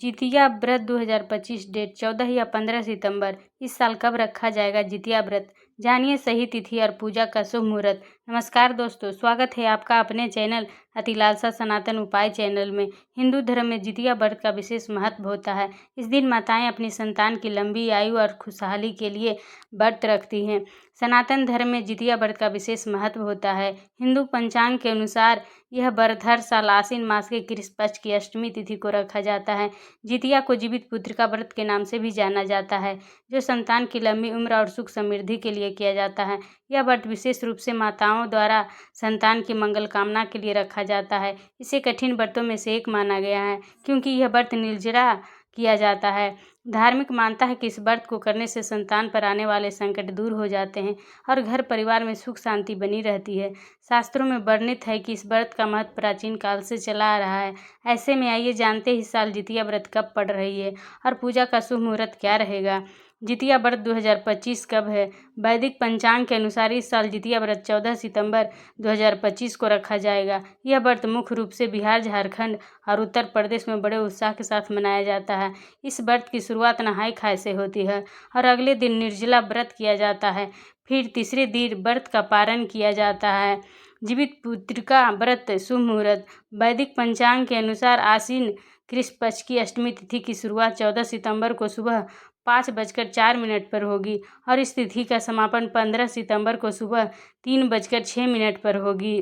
जितिया व्रत 2025 डेट 14 या 15 सितंबर। इस साल कब रखा जाएगा जितिया व्रत? जानिए सही तिथि और पूजा का शुभ मुहूर्त। नमस्कार दोस्तों, स्वागत है आपका अपने चैनल अतिलालसा सनातन उपाय चैनल में। हिंदू धर्म में जितिया व्रत का विशेष महत्व होता है। इस दिन माताएं अपनी संतान की लंबी आयु और खुशहाली के लिए व्रत रखती हैं। सनातन धर्म में जितिया व्रत का विशेष महत्व होता है। हिंदू पंचांग के अनुसार यह व्रत हर साल आश्विन मास के कृष्ण पक्ष की अष्टमी तिथि को रखा जाता है। जितिया को जीवित पुत्रिका व्रत के नाम से भी जाना जाता है, जो संतान की लंबी उम्र और सुख समृद्धि के लिए किया जाता है। यह व्रत विशेष रूप से माताओं द्वारा संतान की मंगल कामना के लिए रखा जाता है। इसे कठिन व्रतों में से एक माना गया है, क्योंकि यह व्रत निर्जला किया जाता है। धार्मिक मानता है कि इस व्रत को करने से संतान पर आने वाले संकट दूर हो जाते हैं और घर परिवार में सुख शांति बनी रहती है। शास्त्रों में वर्णित है कि इस व्रत का महत्व प्राचीन काल से चला आ रहा है। ऐसे में आइए जानते हैं इस साल जितिया व्रत कब पड़ रही है और पूजा का शुभ मुहूर्त क्या रहेगा। जितिया व्रत 2025 कब है? वैदिक पंचांग के अनुसार इस साल जितिया व्रत 14 सितंबर 2025 को रखा जाएगा। यह व्रत मुख्य रूप से बिहार, झारखंड और उत्तर प्रदेश में बड़े उत्साह के साथ मनाया जाता है। इस व्रत की शुरुआत नहाय खाए से होती है और अगले दिन निर्जला व्रत किया जाता है। फिर तीसरे दिन व्रत का पारण किया जाता है। जीवित पुत्रिका व्रत शुभ मुहूर्त। वैदिक पंचांग के अनुसार आश्विन कृष्ण पक्ष की अष्टमी तिथि की शुरुआत 14 सितंबर को सुबह 5:04 पर होगी और इस तिथि का समापन 15 सितंबर को सुबह 3:06 पर होगी।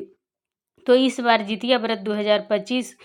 तो इस बार जितिया व्रत 2025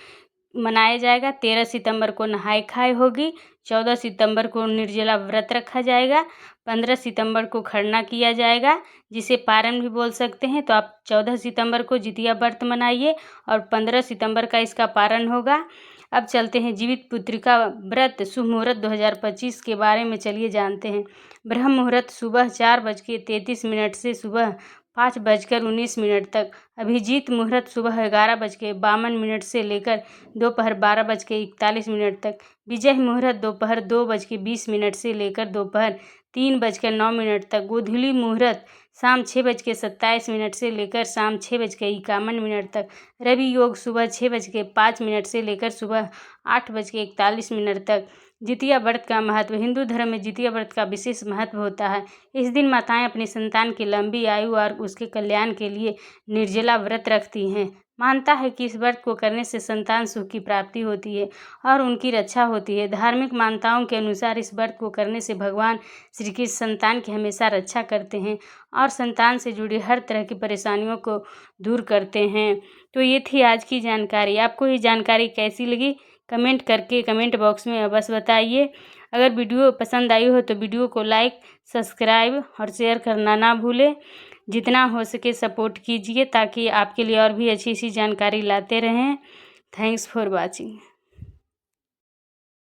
मनाया जाएगा। 13 सितंबर को नहाय खाए होगी, 14 सितंबर को निर्जला व्रत रखा जाएगा, 15 सितंबर को खरना किया जाएगा, जिसे पारण भी बोल सकते हैं। तो आप 14 सितंबर को जितिया व्रत मनाइए और 15 सितंबर का इसका पारण होगा। अब चलते हैं जीवित पुत्रिका व्रत शुभ मुहूर्त 2025 के बारे में। चलिए जानते हैं। ब्रह्म मुहूर्त सुबह 4:33 से सुबह 5:19 तक। अभिजीत मुहूर्त सुबह 11:52 से लेकर दोपहर 12:41 तक। विजय मुहूर्त दोपहर 2:20 से लेकर दोपहर 3:09 तक। गोधूली मुहूर्त शाम 6:27 से लेकर शाम 6:51 तक। रवि योग सुबह 6:05 से लेकर सुबह 8:41 तक। जितिया व्रत का महत्व। हिंदू धर्म में जितिया व्रत का विशेष महत्व होता है। इस दिन माताएं अपनी संतान की लंबी आयु और उसके कल्याण के लिए निर्जला व्रत रखती हैं। मानता है कि इस व्रत को करने से संतान सुख की प्राप्ति होती है और उनकी रक्षा होती है। धार्मिक मान्यताओं के अनुसार इस व्रत को करने से भगवान श्री कृष्ण संतान की हमेशा रक्षा करते हैं और संतान से जुड़ी हर तरह की परेशानियों को दूर करते हैं। तो ये थी आज की जानकारी। आपको ये जानकारी कैसी लगी कमेंट करके कमेंट बॉक्स में अवश्य बताइए। अगर वीडियो पसंद आई हो तो वीडियो को लाइक, सब्सक्राइब और शेयर करना ना भूलें। जितना हो सके सपोर्ट कीजिए ताकि आपके लिए और भी अच्छी जानकारी लाते रहें। Thanks for watching.